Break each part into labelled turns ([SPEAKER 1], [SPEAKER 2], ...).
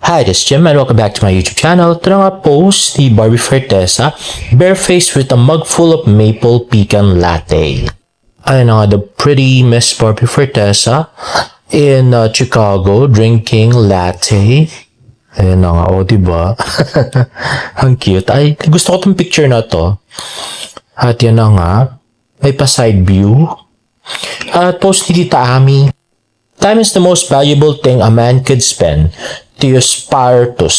[SPEAKER 1] Hi, this is Jim and welcome back to my YouTube channel. Ito na nga post ni Barbie Fortesa, barefaced with a mug full of maple pecan latte. Ayun na nga, the pretty Miss Barbie Fortesa in Chicago drinking latte. Ayun na nga, diba? Ang cute. Ay, gusto ko tong picture na to. At yan na nga, may pa side view. At post ni Tita Ami. Time is the most valuable thing a man could spend. Theosparatus.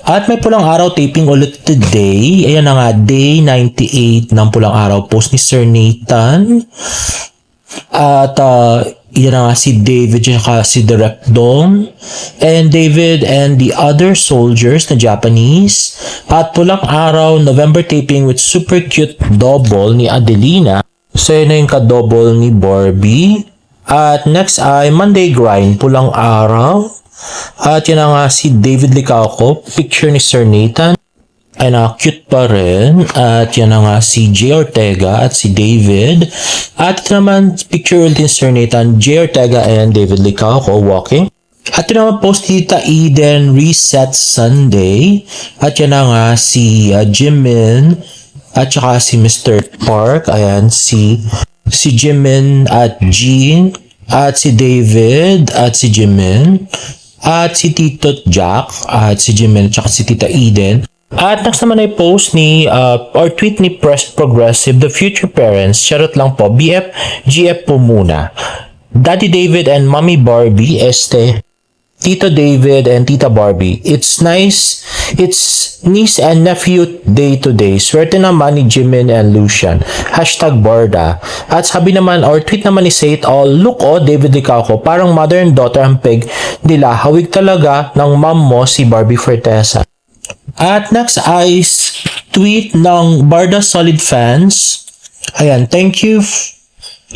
[SPEAKER 1] At may pulang araw taping ulit today. Ayan na nga, day 98 ng pulang araw post ni Sir Nathan. At yan na nga si David at si Direct Dom. And David and the other soldiers na Japanese. At pulang araw, November taping with super cute double ni Adelina. So yun na yung ka-double ni Barbie. At next ay Monday grind, pulang araw. At yan na nga si David Licauco, picture ni Sir Nathan. Ay na, cute pa rin. At yan na nga si J. Ortega at si David. At ito naman, picture ulit ni Sir Nathan, J. Ortega and David Licauco walking. At ito naman post Tita Eden, Reset Sunday. At yan na nga si Jimin at saka si Mr. Park. Ayan, si Jimin at Jean. At si David at si Jimin. At si Tito Jack, at si Jimin, at si Tita Eden. At next naman ay post ni, or tweet ni Press Progressive, the future parents, shoutout lang po, BF, GF po muna. Daddy David and Mommy Barbie, Tito David and Tita Barbie. It's nice, it's niece and nephew day to day. Swerte naman ni Jimin and Lucian. Hashtag Barda. At sabi naman, or tweet naman ni Say It All, look David Licauco, parang mother and daughter ang peg nila. Hawig talaga ng mom mo si Barbie Fortesa. At next ay tweet ng Barda Solid Fans. Ayan, thank you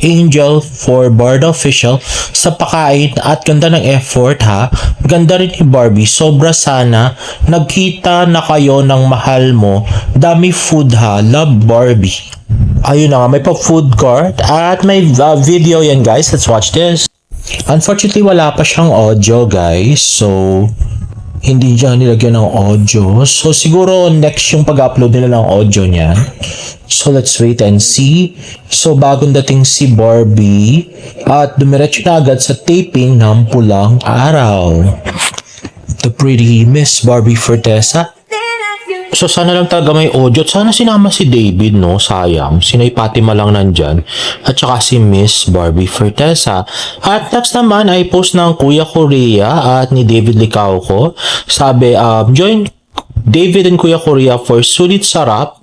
[SPEAKER 1] Angel for Barda Official sa pakain at ganda ng effort ha. Ganda rin ni Barbie. Sobra sana. Nagkita na kayo ng mahal mo. Dami food ha. Love Barbie. Ayun na nga. May pa food court at may video yan guys. Let's watch this. Unfortunately wala pa siyang audio guys. So hindi dyan nilagyan ng audio. So siguro next yung pag-upload nila ng audio niyan. So let's wait and see. So bagong dating si Barbie at dumiretso na agad sa taping ng pulang araw. The pretty Miss Barbie Fortesa. So sana lang talaga may audio at sana sinama si David, no? Sayang. Sinay Fatima lang nandyan. At saka si Miss Barbie Fortesa. At next naman ay post ng Kuya Korea at ni David Licauco. Sabi, join David and Kuya Korea for sulit sarap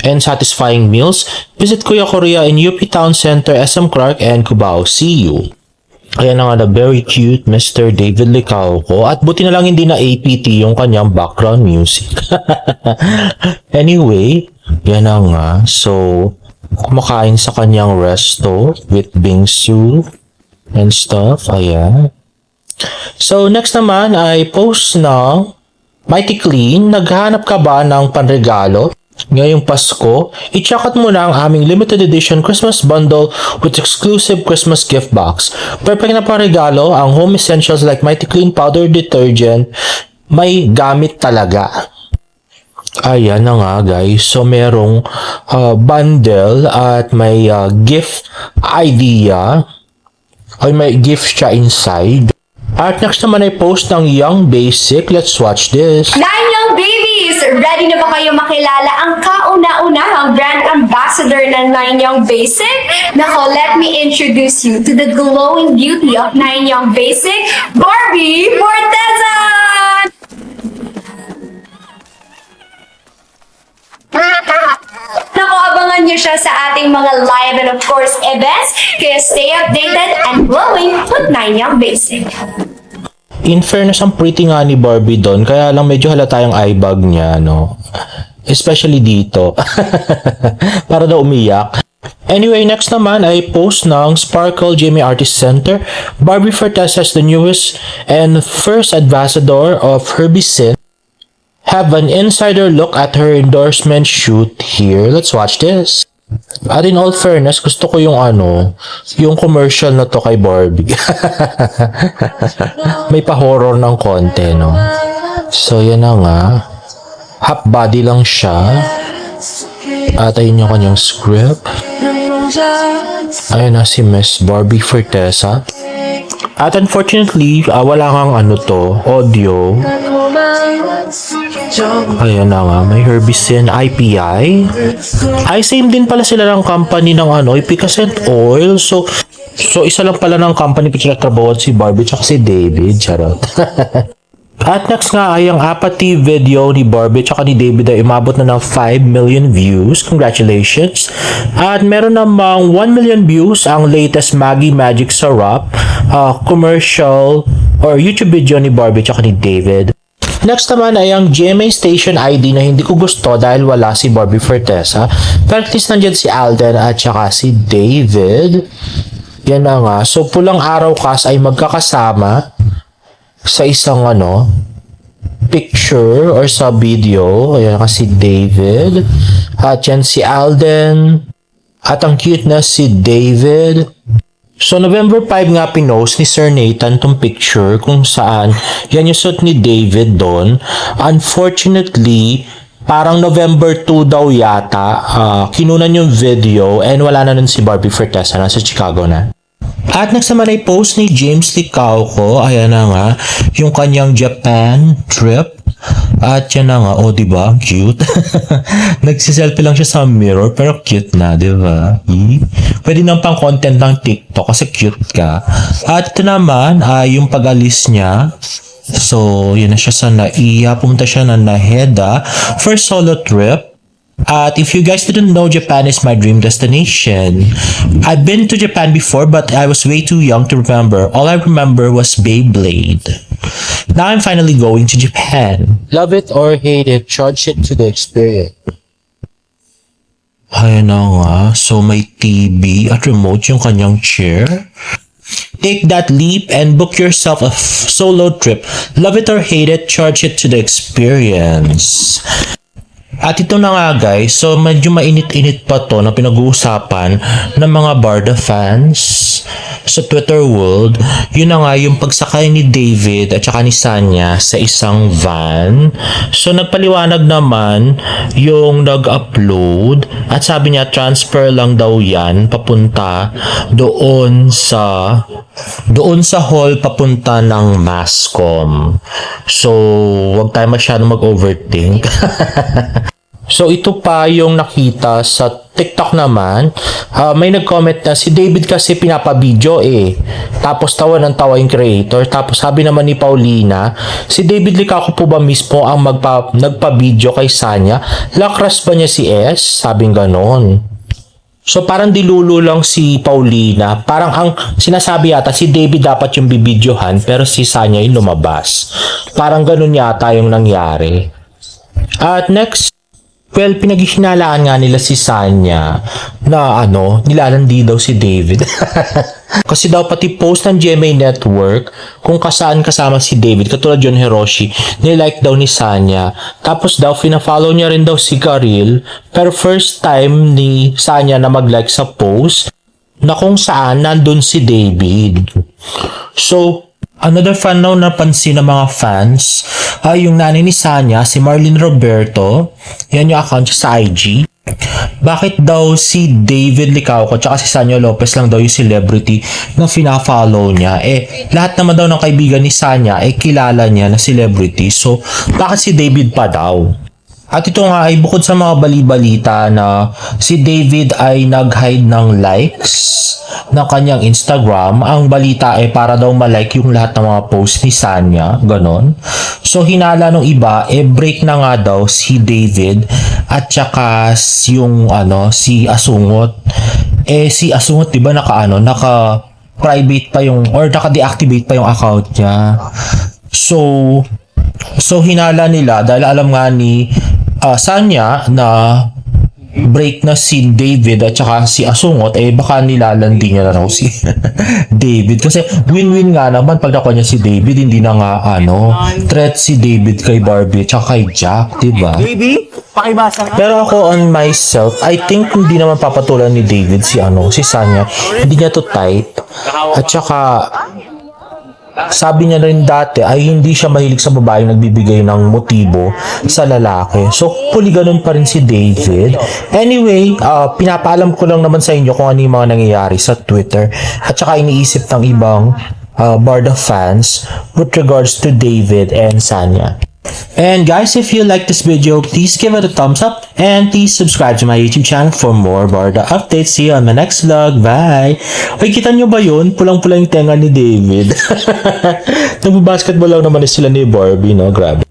[SPEAKER 1] and satisfying meals. Visit Kuya Korea in UP Town Center, SM Clark and Cubao. See you. Ayan na nga na very cute Mr. David Licauco. At buti na lang hindi na APT yung kanyang background music. Anyway, yan na nga. So, kumakain sa kanyang resto with bingsu and stuff. Ayan. So, next naman ay post ng Mighty Clean. Naghahanap ka ba ng panregalo ngayong Pasko? I-check out mo na ang aming limited edition Christmas bundle with exclusive Christmas gift box. Perfect na regalo ang home essentials like Mighty Clean powder detergent. May gamit talaga. Ayan na nga guys. So merong bundle at may gift idea. Ay may gift siya inside. At next naman ay post ng Young Basic. Let's watch this.
[SPEAKER 2] 9 Young Babies! Ready na ba kayo makilala ang kauna-unahang brand ambassador ng 9 Young Basic? Nako, let me introduce you to the glowing beauty of 9 Young Basic, Barbie Fortesa! Nako, abangan nyo siya sa ating mga live and of course events. Kaya stay updated and glowing with 9 Young Basic.
[SPEAKER 1] In fairness, ang pretty nga ni Barbie doon. Kaya lang medyo halata yung eye bag niya, no? Especially dito. Para daw umiyak. Anyway, next naman ay post ng Sparkle Jamie Artist Center. Barbie Fortesa is the newest and first ambassador of Herbicide. Have an insider look at her endorsement shoot here. Let's watch this. At in all fairness, gusto ko yung yung commercial na to kay Barbie. May pa-horror ng konti, no? So, yan na nga. Half body lang siya. At ayun yung kanyang script. Ayun na si Miss Barbie Fortesa. At unfortunately, wala kang audio. Ayan na nga, may Herbicin IPI. Ay, same din pala sila ng company ng Epicacent Oil. So isa lang pala ng company pinagtrabahuan si Barbie tsaka si David. Charot. At next nga ay ang apathy video ni Barbie tsaka ni David ay umabot na ng 5 million views. Congratulations! At meron namang 1 million views ang latest Maggie Magic Syrup commercial or YouTube video ni Barbie tsaka ni David. Next naman ay ang GMA Station ID na hindi ko gusto dahil wala si Barbie Fortesa. Pero at least nandiyan si Alden at saka si David. Yan na nga. So pulang araw kas ay magkakasama sa isang picture or sa video. Ayan kasi David. At yan si Alden. At ang cute na si David. So, November 5 nga pinost ni Sir Nathan tong picture kung saan yan yung suit ni David doon. Unfortunately, parang November 2 daw yata kinunan yung video and wala na nun si Barbie Fortesa. Nasa Chicago na. At next naman ay post ni James Licauco. Ayan na nga, yung kanyang Japan trip. At yan na nga, diba? Ang cute. Nagsiselfie lang siya sa mirror, pero cute na, diba? Pwede nang pang content ng TikTok kasi cute ka. At ito naman, yung pag-alis niya. So, yun na siya sa Naiya. Pumunta siya na Naheda for solo trip. At if you guys didn't know, Japan is my dream destination. I've been to Japan before, but I was way too young to remember. All I remember was Beyblade. Now I'm finally going to Japan.
[SPEAKER 3] Love it or hate it, charge it to the experience.
[SPEAKER 1] Ayan na nga. So may TV at remote yung kanyang chair. Take that leap and book yourself a solo trip. Love it or hate it, charge it to the experience. At ito na nga guys, so medyo mainit-init pa to na pinag-uusapan ng mga Barda fans sa Twitter world. Yun na nga yung pagsakay ni David at saka ni Sanya sa isang van. So nagpaliwanag naman yung nag-upload at sabi niya transfer lang daw yan papunta doon sa hall papunta ng Mascom. So wag tayo masyadong mag-overthink. So ito pa yung nakita sa TikTok naman. May nag-comment na si David kasi pinapabidyo Tapos tawa ng tawa yung creator. Tapos sabi naman ni Paulina, si David Licauco po ba mismo ang nagpabidyo kay Sanya? Lakras ba niya si S? Sabing ganon. So parang dilulo lang si Paulina. Parang ang sinasabi yata si David dapat yung bibidyohan pero si Sanya yung lumabas. Parang ganon yata yung nangyari. At next, well, pinaghihinalaan nga nila si Sanya na nilalandi daw si David. Kasi daw pati post ng GMA Network kung kasaan kasama si David, katulad John Hiroshi, nilike daw ni Sanya. Tapos daw, fina-follow niya rin daw si Karil, pero first time ni Sanya na mag-like sa post na kung saan nandun si David. So, another fan now napansin ng mga fans ay yung nanay ni Sanya, si Marlene Roberto. Yan yung account siya sa IG. Bakit daw si David Licauco tsaka si Sanya Lopez lang daw yung celebrity na fina-follow niya? Lahat naman daw ng kaibigan ni Sanya kilala niya na celebrity. So, bakit si David pa daw? At ito nga ay bukod sa mga bali-balita na si David ay nag-hide ng likes ng kanyang Instagram, ang balita ay para daw malike yung lahat ng mga post ni Sanya, ganon. So hinala nung iba, break na nga daw si David at saka yung si Asungot. Si Asungot 'di ba naka private pa yung or naka-deactivate pa yung account niya. So hinala nila dahil alam nga ni Sanya na break na si David at saka si Asungot, eh baka nilalandi niya na raw si David. Kasi win-win nga naman pag nakuha niya si David, hindi na nga threat si David kay Barbie at saka kay Jack, diba?
[SPEAKER 4] Baby, pakibasa nga.
[SPEAKER 1] Pero ako on myself, I think hindi naman papatulan ni David si Sanya. Hindi niya to type. At saka sabi niya rin dati ay hindi siya mahilig sa babaeng nagbibigay ng motibo sa lalaki. So, hopefully ganun pa rin si David. Anyway, pinapaalam ko lang naman sa inyo kung ano yung mga nangyayari sa Twitter. At saka iniisip ng ibang Barda fans with regards to David and Sanya. And guys, if you like this video, please give it a thumbs up and please subscribe to my YouTube channel for more Barda updates. See you on my next vlog. Bye! Ay, kita nyo ba yun? Pulang-pula yung tenga ni David. Nagbabasketball lang naman sila ni Barbie, no? Grabe.